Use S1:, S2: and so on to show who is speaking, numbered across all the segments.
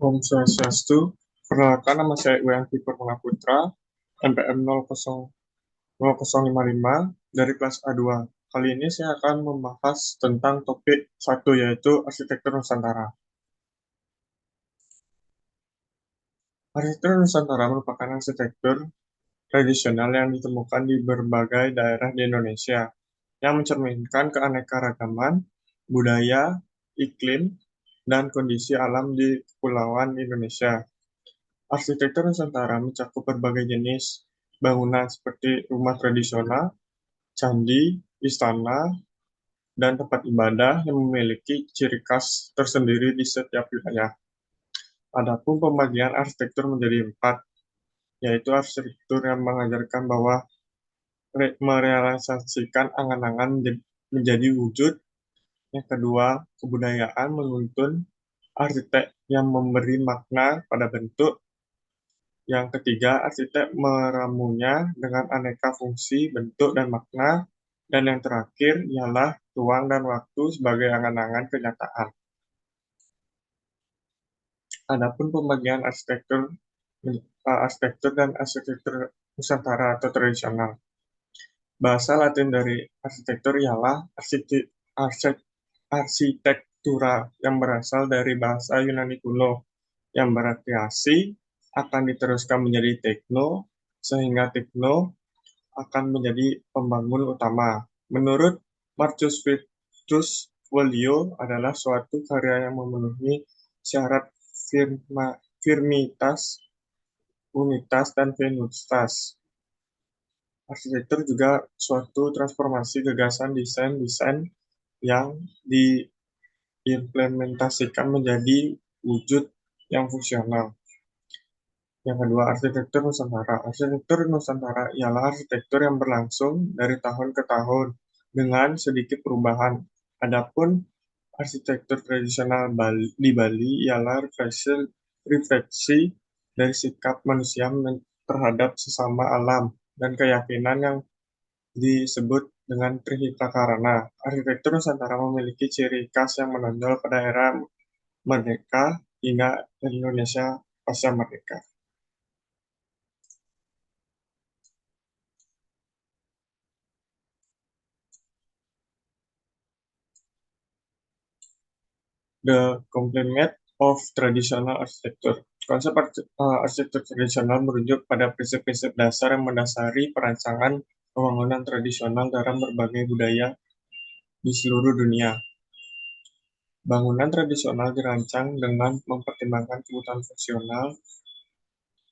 S1: Om Swastiastu, perkenalkan nama saya Iwayanti Purwala Putra, NPM 0055 dari kelas A2. Kali ini saya akan membahas tentang topik satu, yaitu arsitektur Nusantara. Arsitektur Nusantara merupakan arsitektur tradisional yang ditemukan di berbagai daerah di Indonesia, yang mencerminkan keanekaragaman budaya, iklim, dan kondisi alam di Kepulauan Indonesia. Arsitektur Nusantara mencakup berbagai jenis bangunan seperti rumah tradisional, candi, istana, dan tempat ibadah yang memiliki ciri khas tersendiri di setiap wilayah. Adapun pembagian arsitektur menjadi empat, yaitu arsitektur yang mengajarkan bahwa merealisasikan angan-angan menjadi wujud. Yang kedua, kebudayaan menuntun arsitek yang memberi makna pada bentuk. Yang ketiga, arsitek meramunya dengan aneka fungsi, bentuk, dan makna. Dan yang terakhir ialah ruang dan waktu sebagai angan-angan kenyataan. Adapun pembagian arsitektur dan arsitektur Nusantara atau tradisional. Bahasa Latin dari arsitektur ialah arsitektura yang berasal dari bahasa Yunani kuno yang bervariasi akan diteruskan menjadi tekno, sehingga tekno akan menjadi pembangun utama. Menurut Marcus Vitus Folio adalah suatu karya yang memenuhi syarat firmitas, unitas, dan venusitas. Arsitektur juga suatu transformasi gagasan desain-desain yang diimplementasikan menjadi wujud yang fungsional. Yang kedua, arsitektur Nusantara. Arsitektur Nusantara ialah arsitektur yang berlangsung dari tahun ke tahun dengan sedikit perubahan. Adapun arsitektur tradisional di Bali ialah refleksi dari sikap manusia terhadap sesama alam dan keyakinan yang disebut dengan Trihita Karana. Arsitektur Nusantara memiliki ciri khas yang menonjol pada era merdeka hingga Indonesia pasca merdeka. The Complement of Traditional Architecture. Konsep arsitektur tradisional merujuk pada prinsip-prinsip dasar yang mendasari perancangan pembangunan tradisional dalam berbagai budaya di seluruh dunia. Bangunan tradisional dirancang dengan mempertimbangkan kebutuhan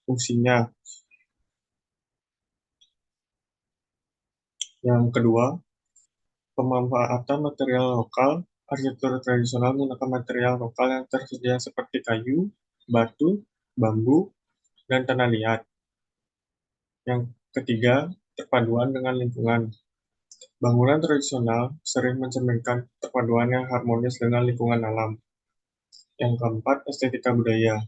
S1: fungsinya. Yang kedua, pemanfaatan material lokal. Arsitektur tradisional menggunakan material lokal yang tersedia seperti kayu, batu, bambu, dan tanah liat. Yang ketiga, perpaduan dengan lingkungan. Bangunan tradisional sering mencerminkan perpaduan yang harmonis dengan lingkungan alam. Yang keempat, estetika budaya.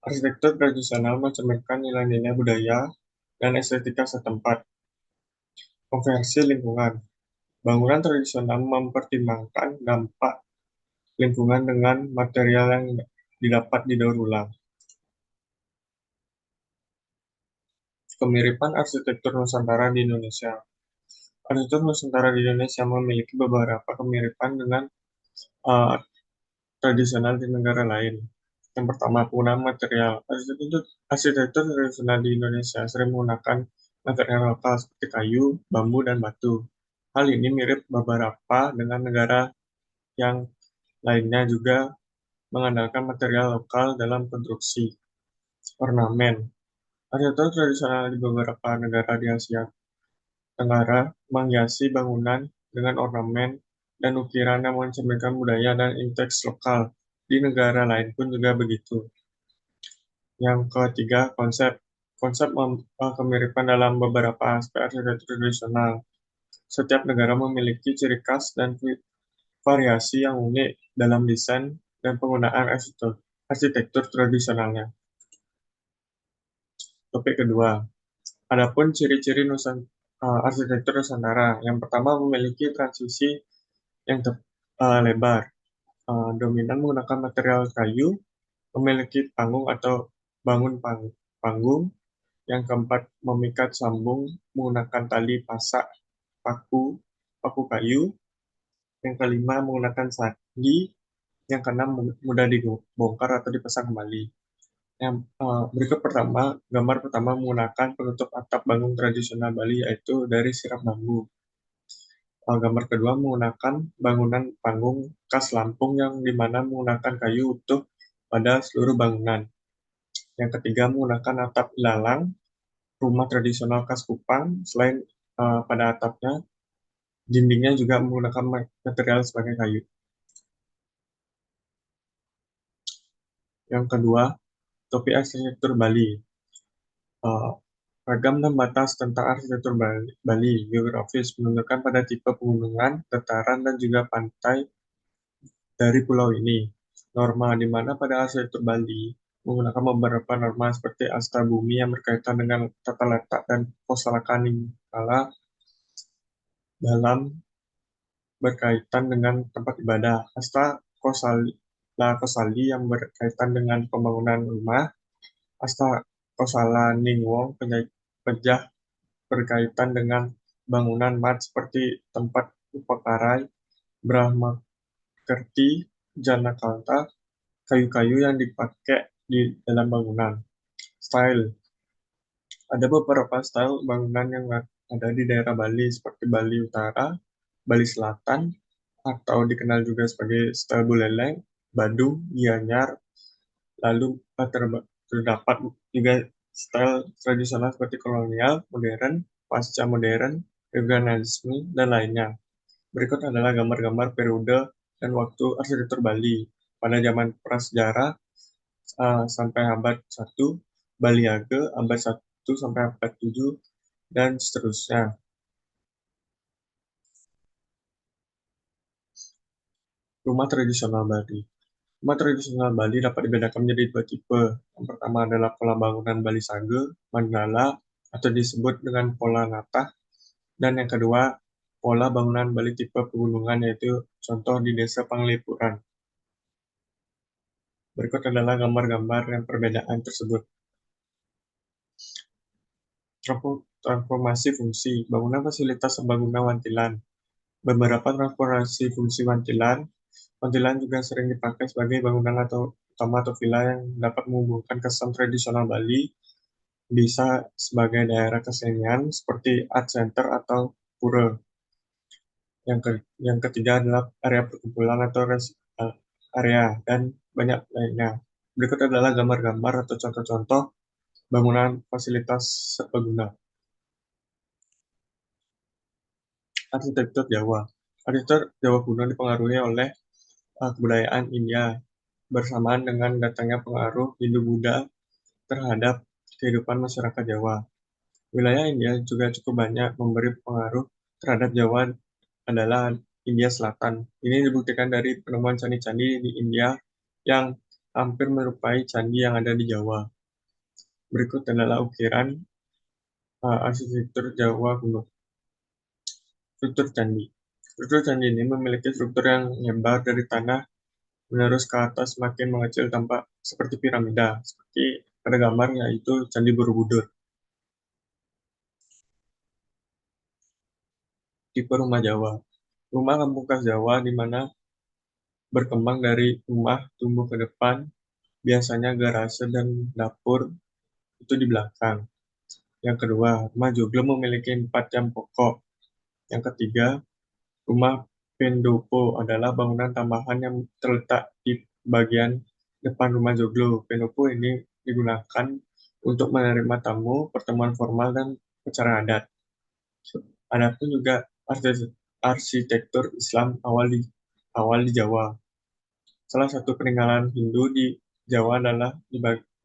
S1: Arsitektur tradisional mencerminkan nilai-nilai budaya dan estetika setempat. Konversi lingkungan. Bangunan tradisional mempertimbangkan dampak lingkungan dengan material yang didapat didaur ulang. Kemiripan arsitektur Nusantara di Indonesia. Arsitektur Nusantara di Indonesia memiliki beberapa kemiripan dengan uh, tradisional di negara lain. Yang pertama, penggunaan material. Arsitektur tradisional di Indonesia sering menggunakan material lokal seperti kayu, bambu, dan batu. Hal ini mirip beberapa dengan negara yang lainnya juga mengandalkan material lokal dalam konstruksi. Ornamen. Arsitektur tradisional di beberapa negara di Asia Tenggara menghiasi bangunan dengan ornamen dan ukiran yang mencerminkan budaya dan inteks lokal. Di negara lain pun juga begitu. Yang ketiga, konsep. Konsep kemiripan dalam beberapa aspek arsitektur tradisional. Setiap negara memiliki ciri khas dan variasi yang unik dalam desain dan penggunaan arsitektur tradisionalnya. Topik kedua, adapun ciri-ciri arsitektur Nusantara. Yang pertama, memiliki transisi yang lebar. Dominan menggunakan material kayu, memiliki panggung atau bangun panggung. Yang keempat, memikat sambung menggunakan tali pasak paku paku kayu. Yang kelima, menggunakan sandi. Yang keenam, mudah dibongkar atau dipasang kembali. Yang berikut gambar pertama menggunakan penutup atap bangun tradisional Bali yaitu dari sirap bambu. Gambar kedua menggunakan bangunan panggung khas Lampung yang dimana menggunakan kayu utuh pada seluruh bangunan. Yang ketiga menggunakan atap ilalang, rumah tradisional khas Kupang. Selain pada atapnya, dindingnya juga menggunakan material sebagai kayu. Yang kedua, topi arsitektur Bali. Uh, Ragam dan batas tentang arsitektur Bali geografis menunjukkan pada tipe pegunungan, dataran, dan juga pantai dari pulau ini. Norma di mana pada arsitektur Bali menggunakan beberapa norma seperti asta bumi yang berkaitan dengan tata letak dan kala dalam berkaitan dengan tempat ibadah. Asta Kosali yang berkaitan dengan pembangunan rumah. Asta Kosala Ningwong pejah berkaitan dengan bangunan mat seperti tempat upakarai, Brahmakerti, Janakalta, kayu-kayu yang dipakai di dalam bangunan. Style. Ada beberapa style bangunan yang ada di daerah Bali seperti Bali Utara, Bali Selatan, atau dikenal juga sebagai style Buleleng, Badung, Gianyar, lalu terdapat juga style tradisional seperti kolonial, modern, pasca modern, regionalisme, dan lainnya. Berikut adalah gambar-gambar periode dan waktu arsitektur Bali pada zaman prasejarah sampai abad 1, Baliage abad 1 sampai abad 7, dan seterusnya. Rumah tradisional Bali. Rumah tradisional Bali dapat dibedakan menjadi dua tipe. Yang pertama adalah pola bangunan Bali Sage, Mandala, atau disebut dengan pola Natah. Dan yang kedua, pola bangunan Bali tipe pegunungan, yaitu contoh di Desa Panglipuran. Berikut adalah gambar-gambar yang perbedaan tersebut. Transformasi fungsi. Bangunan fasilitas serbaguna wantilan. Beberapa transformasi fungsi wantilan juga sering dipakai sebagai bangunan atau utama atau villa yang dapat menghubungkan kesan tradisional Bali, bisa sebagai daerah kesenian seperti art center atau pura. Yang ketiga adalah area perkumpulan atau area dan banyak lainnya. Berikut adalah gambar-gambar atau contoh-contoh bangunan fasilitas serbaguna. Arsitektur Jawa. Arsitektur Jawa kuno dipengaruhi oleh kebudayaan India bersamaan dengan datangnya pengaruh Hindu-Buddha terhadap kehidupan masyarakat Jawa. Wilayah India juga cukup banyak memberi pengaruh terhadap Jawa adalah India Selatan. Ini dibuktikan dari penemuan candi-candi di India yang hampir menyerupai candi yang ada di Jawa. Berikut adalah ukiran arsitektur Jawa kuno. Struktur candi. Struktur candi ini memiliki struktur yang lebar dari tanah menerus ke atas makin mengecil tampak seperti piramida, seperti pada gambar yaitu Candi Borobudur. Tipe rumah Jawa. Rumah kampung khas Jawa di mana berkembang dari rumah tumbuh ke depan, biasanya garase dan dapur itu di belakang. Yang kedua, rumah joglo memiliki 4 jam pokok. Yang ketiga, rumah pendopo adalah bangunan tambahan yang terletak di bagian depan rumah joglo. Pendopo ini digunakan untuk menerima tamu, pertemuan formal, dan acara adat. Adapun juga arsitektur Islam awal di Jawa. Salah satu peninggalan Hindu di Jawa adalah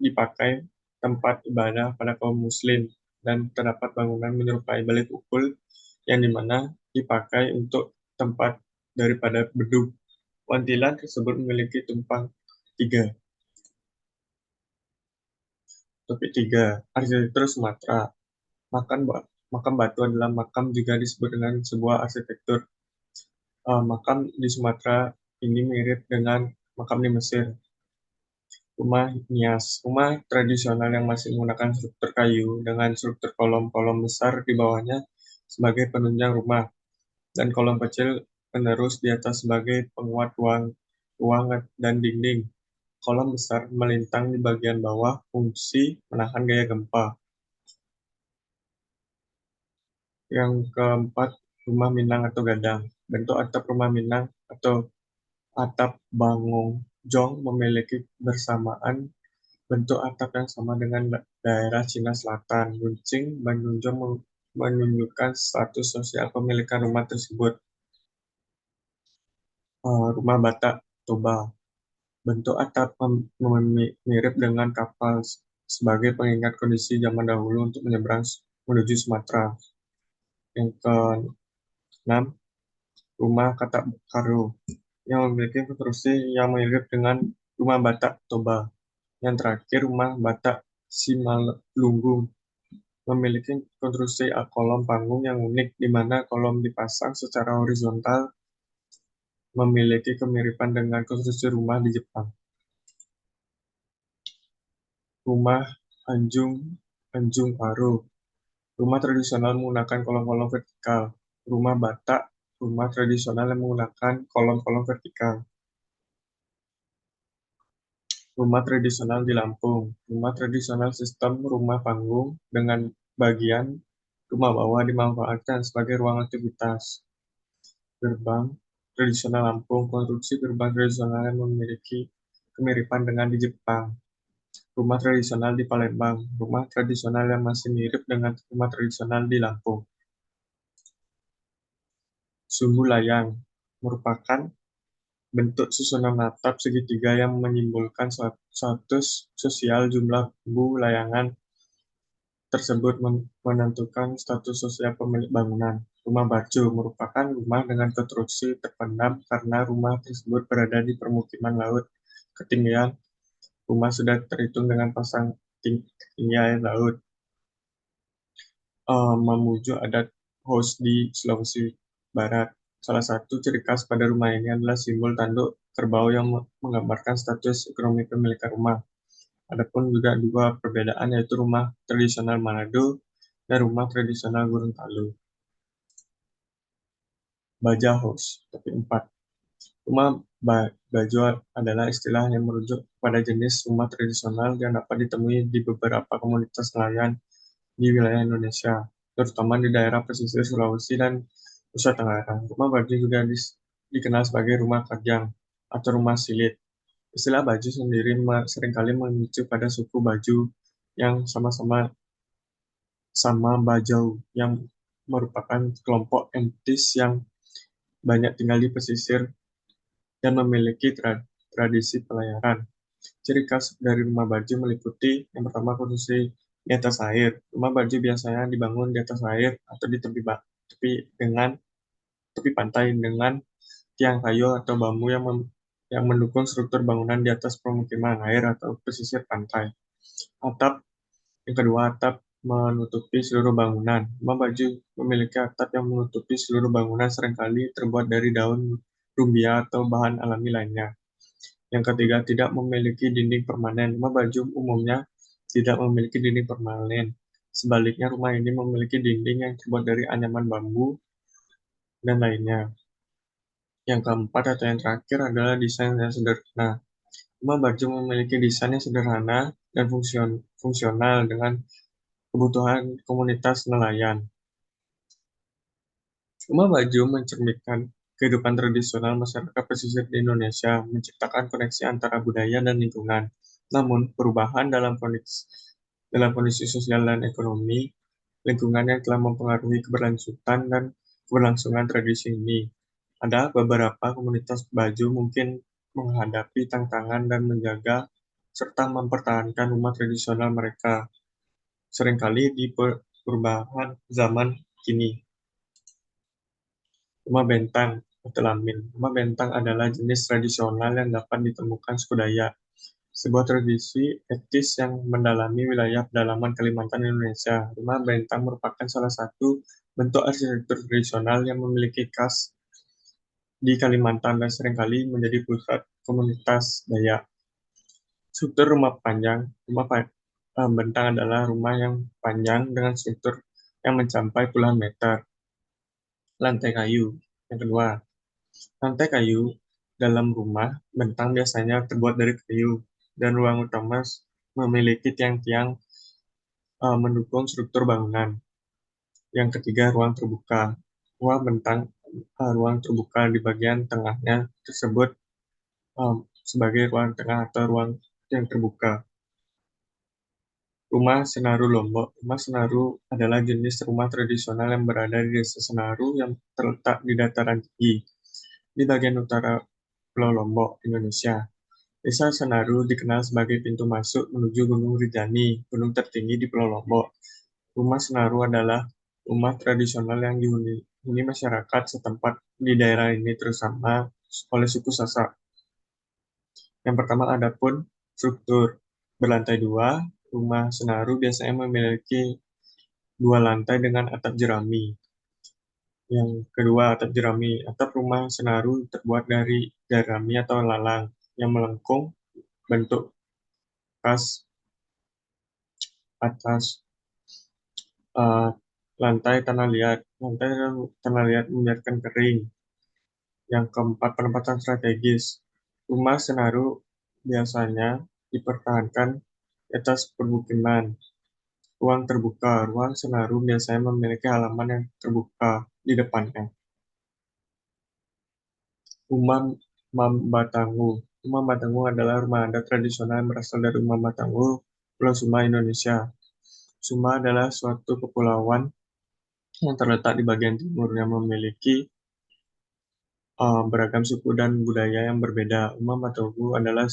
S1: dipakai tempat ibadah pada kaum Muslim dan terdapat bangunan menyerupai balik ukul yang dimana dipakai untuk tempat daripada bedug. Wantilan tersebut memiliki tumpang 3. Topik 3. Arsitektur Sumatera. Makam batu adalah makam juga disebut dengan sebuah arsitektur. Makam di Sumatera ini mirip dengan makam di Mesir. Rumah nias, rumah tradisional yang masih menggunakan struktur kayu dengan struktur kolom-kolom besar di bawahnya sebagai penunjang rumah dan kolom kecil penerus di atas sebagai penguat ruang dan dinding. Kolom besar melintang di bagian bawah fungsi menahan gaya gempa. Yang keempat, rumah Minang atau gadang. Bentuk atap rumah Minang atau atap bangung jong memiliki bersamaan bentuk atap yang sama dengan daerah Cina Selatan. Guncing menunjang menunjukkan status sosial pemilikan rumah tersebut. Rumah Batak Toba. Bentuk atap mirip dengan kapal sebagai pengingat kondisi zaman dahulu untuk menyeberang menuju Sumatera. Yang keenam, rumah Katak Karo yang memiliki konstruksi yang mirip dengan rumah Batak Toba. Yang terakhir, rumah Batak Simalungun memiliki konstruksi kolom panggung yang unik, di mana kolom dipasang secara horizontal memiliki kemiripan dengan konstruksi rumah di Jepang. Rumah Anjung Anjung Paro. Rumah tradisional menggunakan kolom-kolom vertikal. Rumah Batak, rumah tradisional yang menggunakan kolom-kolom vertikal. Rumah tradisional di Lampung. Rumah tradisional sistem rumah panggung dengan bagian rumah bawah dimanfaatkan sebagai ruang aktivitas. Gerbang tradisional Lampung. Konstruksi gerbang tradisional yang memiliki kemiripan dengan di Jepang. Rumah tradisional di Palembang. Rumah tradisional yang masih mirip dengan rumah tradisional di Lampung. Sumbu layang merupakan bentuk susunan atap segitiga yang menyimbolkan status sosial. Jumlah sumbu layangan tersebut menentukan status sosial pemilik bangunan. Rumah Bajo merupakan rumah dengan konstruksi terpendam karena rumah tersebut berada di permukiman laut. Ketinggian rumah sudah terhitung dengan pasang tinggi air laut. Memuju adat host di Sulawesi Barat. Salah satu ciri khas pada rumah ini adalah simbol tanduk kerbau yang menggambarkan status ekonomi pemilikan rumah. Adapun juga dua perbedaan, yaitu rumah tradisional Manado dan rumah tradisional Gorontalo. Baja House, tapi 4. Rumah Bajo adalah istilah yang merujuk pada jenis rumah tradisional yang dapat ditemui di beberapa komunitas nelayan di wilayah Indonesia, terutama di daerah pesisir Sulawesi dan Nusa Tenggara. Rumah Bajo juga dikenal sebagai rumah kajang atau rumah silit. Istilah Baju sendiri seringkali mengacu pada suku Baju yang sama Bajau, yang merupakan kelompok etnis yang banyak tinggal di pesisir dan memiliki tradisi pelayaran. Ciri khas dari rumah Baju meliputi yang pertama konstruksi di atas air. Rumah Baju biasanya dibangun di atas air atau di tepi pantai dengan tiang kayu atau bambu yang mendukung struktur bangunan di atas permukiman air atau pesisir pantai. Yang kedua, atap menutupi seluruh bangunan. Rumah Baju memiliki atap yang menutupi seluruh bangunan, seringkali terbuat dari daun rumbia atau bahan alami lainnya. Yang ketiga, tidak memiliki dinding permanen. Rumah Baju umumnya tidak memiliki dinding permanen. Sebaliknya, rumah ini memiliki dinding yang terbuat dari anyaman bambu dan lainnya. Yang keempat atau yang terakhir adalah desain yang sederhana. Rumah Baju memiliki desain yang sederhana dan fungsional dengan kebutuhan komunitas nelayan. Rumah Baju mencerminkan kehidupan tradisional masyarakat pesisir di Indonesia, menciptakan koneksi antara budaya dan lingkungan. Namun, perubahan dalam kondisi sosial dan ekonomi lingkungan yang telah mempengaruhi keberlangsungan tradisi ini. Ada beberapa komunitas Baju mungkin menghadapi tantangan dan menjaga serta mempertahankan rumah tradisional mereka, seringkali di perubahan zaman kini. Rumah bentang atau lamin. Rumah bentang adalah jenis tradisional yang dapat ditemukan suku Dayak, sebuah tradisi etnis yang mendalami wilayah pedalaman Kalimantan, Indonesia. Rumah bentang merupakan salah satu bentuk arsitektur tradisional yang memiliki khas di Kalimantan dan seringkali menjadi pusat komunitas Dayak. Struktur rumah panjang, bentang adalah rumah yang panjang dengan struktur yang mencapai puluhan meter. Lantai kayu. Yang kedua, lantai kayu dalam rumah bentang biasanya terbuat dari kayu dan ruang utama memiliki tiang-tiang mendukung struktur bangunan. Yang ketiga, ruang terbuka. Ruang terbuka di bagian tengahnya tersebut sebagai ruang tengah atau ruang yang terbuka. Rumah Senaru Lombok. Rumah Senaru adalah jenis rumah tradisional yang berada di Desa Senaru yang terletak di dataran tinggi di bagian utara Pulau Lombok, Indonesia. Desa Senaru dikenal sebagai pintu masuk menuju Gunung Rinjani, gunung tertinggi di Pulau Lombok. Rumah Senaru adalah rumah tradisional yang dihuni masyarakat setempat di daerah ini, terutama oleh suku Sasak. Yang pertama adapun struktur. Berlantai dua, rumah Senaru biasanya memiliki dua lantai dengan atap jerami. Yang kedua, atap jerami. Atap rumah Senaru terbuat dari jerami atau lalang yang melengkung bentuk khas atas uh, lantai tanah liat. Lantai tanah liat membiarkan kering. Yang keempat, penempatan strategis. Rumah Senaru biasanya dipertahankan di atas permukiman. Ruang terbuka. Ruang Senaru biasanya memiliki halaman yang terbuka di depannya. Rumah Mambatangu. Rumah Batangu adalah rumah adat tradisional yang berasal dari rumah Batangu, Pulau Suma, Indonesia. Suma adalah suatu kepulauan yang terletak di bagian timur yang memiliki beragam suku dan budaya yang berbeda. Rumah Batangu adalah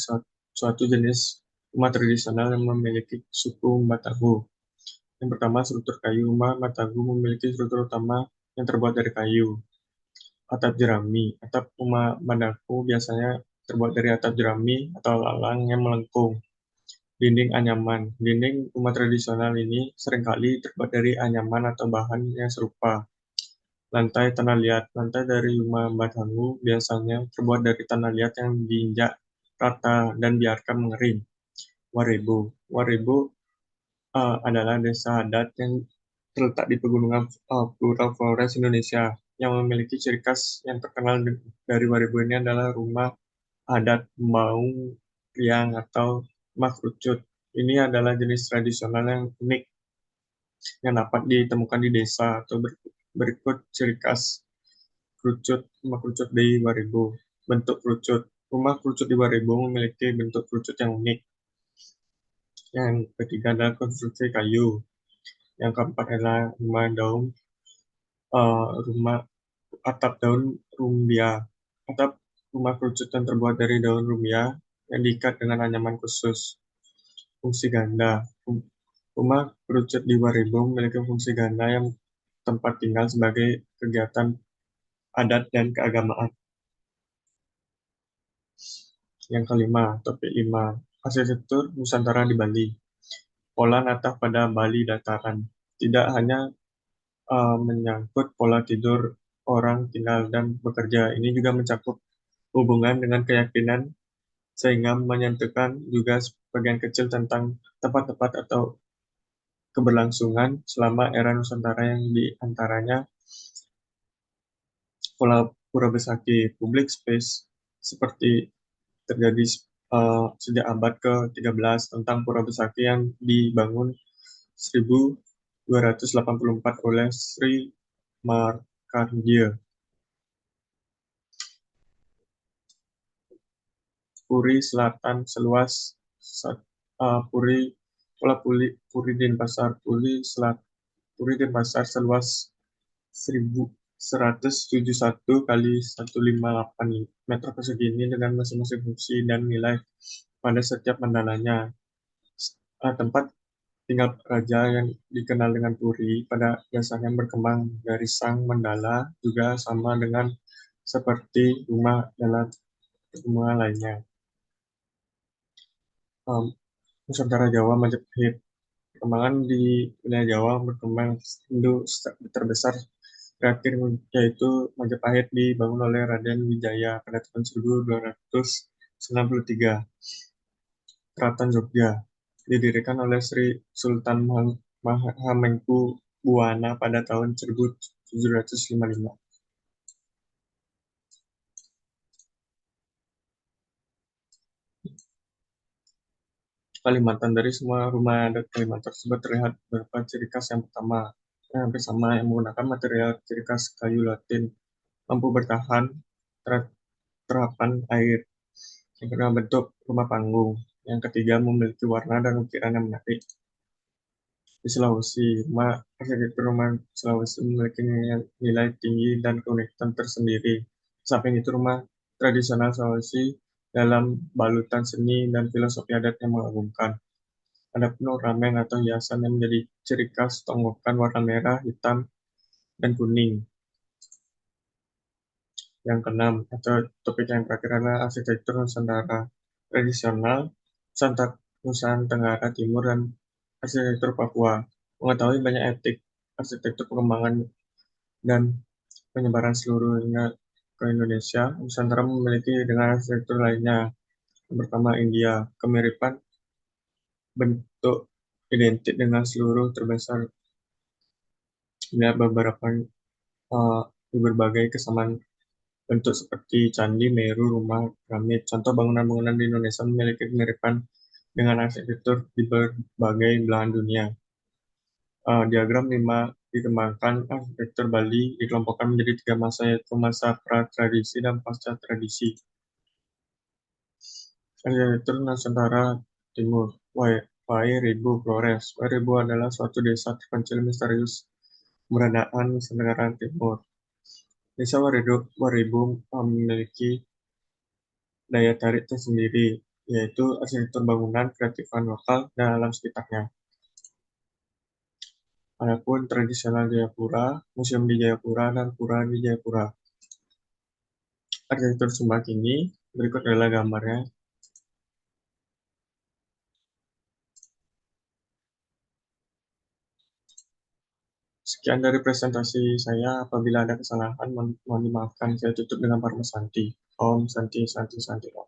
S1: suatu jenis rumah tradisional yang memiliki suku Batangu. Yang pertama, struktur kayu. Rumah Batangu memiliki struktur utama yang terbuat dari kayu. Atap jerami. Atap rumah Batangu biasanya terbuat dari atap jerami atau lalang yang melengkung. Dinding anyaman. Dinding rumah tradisional ini seringkali terbuat dari anyaman atau bahan yang serupa. Lantai tanah liat. Lantai dari rumah Batangu biasanya terbuat dari tanah liat yang diinjak rata dan biarkan mengering. Warebo. Warebo adalah desa adat yang terletak di pegunungan Pulau Flores, Indonesia, yang memiliki ciri khas yang terkenal dari Warebo ini adalah rumah adat Maung Riang atau rumah kerucut. Ini adalah jenis tradisional yang unik yang dapat ditemukan di desa atau berikut ciri khas rumah kerucut di Warebo. Bentuk kerucut. Rumah kerucut di Warebo memiliki bentuk kerucut yang unik. Yang ketiga adalah konstruksi kayu. Yang keempat adalah rumah atap daun rumbia. Atap rumah kerucut yang terbuat dari daun rumbia yang diikat dengan anyaman khusus. Fungsi ganda. Rumah kerucut di Warebo memiliki fungsi ganda yang tempat tinggal sebagai kegiatan adat dan keagamaan. Yang kelima, topik 5. Arsitektur Nusantara di Bali. Pola natah pada Bali dataran. Tidak hanya menyangkut pola tidur orang tinggal dan bekerja. Ini juga mencakup hubungan dengan keyakinan sehingga menyentuhkan juga sebagian kecil tentang tempat-tempat atau keberlangsungan selama era Nusantara yang diantaranya pola pura besaki, public space seperti terjadi sejak abad ke-13 tentang pura besaki yang dibangun 1284 oleh Sri Markandeya. Puri Selatan seluas Puri Pola Puri Denpasar Puri Denpasar seluas 1171 kali 158 meter persegi ini dengan masing-masing fungsi dan nilai pada setiap mandalanya. Tempat tinggal raja yang dikenal dengan Puri pada dasarnya berkembang dari sang mandala juga sama dengan seperti rumah lainnya. Nusantara Jawa Majapahit. Perkembangan di wilayah Jawa berkembang terbesar terakhir yaitu Majapahit dibangun oleh Raden Wijaya pada tahun 1293. Keraton Jogja, didirikan oleh Sri Sultan Hamengkubuwana pada tahun 1755. Kalimantan. Dari semua rumah adat Kalimantan tersebut terlihat beberapa ciri khas. Yang pertama, yang hampir sama, yang menggunakan material ciri khas kayu latin, mampu bertahan terapan air. Yang kedua, bentuk rumah panggung. Yang ketiga, memiliki warna dan ukiran yang menarik. Di Sulawesi, arsitektur rumah Sulawesi memiliki nilai tinggi dan keunikan tersendiri. Samping itu, rumah tradisional Sulawesi dalam balutan seni dan filosofi adat yang mengagumkan. Ada pun ornamen atau hiasan yang menjadi ciri khas tonggokan warna merah, hitam, dan kuning. Yang keenam, atau topik yang terakhir adalah arsitektur Nusantara tradisional, Nusantara Tenggara Timur, dan arsitektur Papua. Mengetahui banyak etik arsitektur pengembangan dan penyebaran seluruhnya ke Indonesia, Nusantara memiliki dengan arsitektur lainnya. Yang pertama, India. Kemiripan bentuk identik dengan seluruh terbesar ya beberapa di berbagai kesamaan bentuk seperti candi, Meru, rumah, piramid. Contoh bangunan-bangunan di Indonesia memiliki kemiripan dengan arsitektur di berbagai belahan dunia. Diagram 5 dikembangkan arsitektur Bali dikelompokkan menjadi 3 masa, yaitu masa pra-tradisi dan pasca-tradisi. Arsitektur Nusantara Timur, Wairebo Flores. Wairebo adalah suatu desa terpencil misterius keberadaan Nusantara Timur. Desa Wairebo memiliki daya tarik tersendiri, yaitu arsitektur bangunan, kearifan lokal, dan alam sekitarnya. Adapun tradisional Jayapura, museum di Jayapura, dan pura di Jayapura. Arsitektur Sumba kini, berikut adalah gambarnya. Sekian dari presentasi saya. Apabila ada kesalahan, mohon dimaafkan. Saya tutup dengan Parma Santi. Om Santi Santi Santi Om.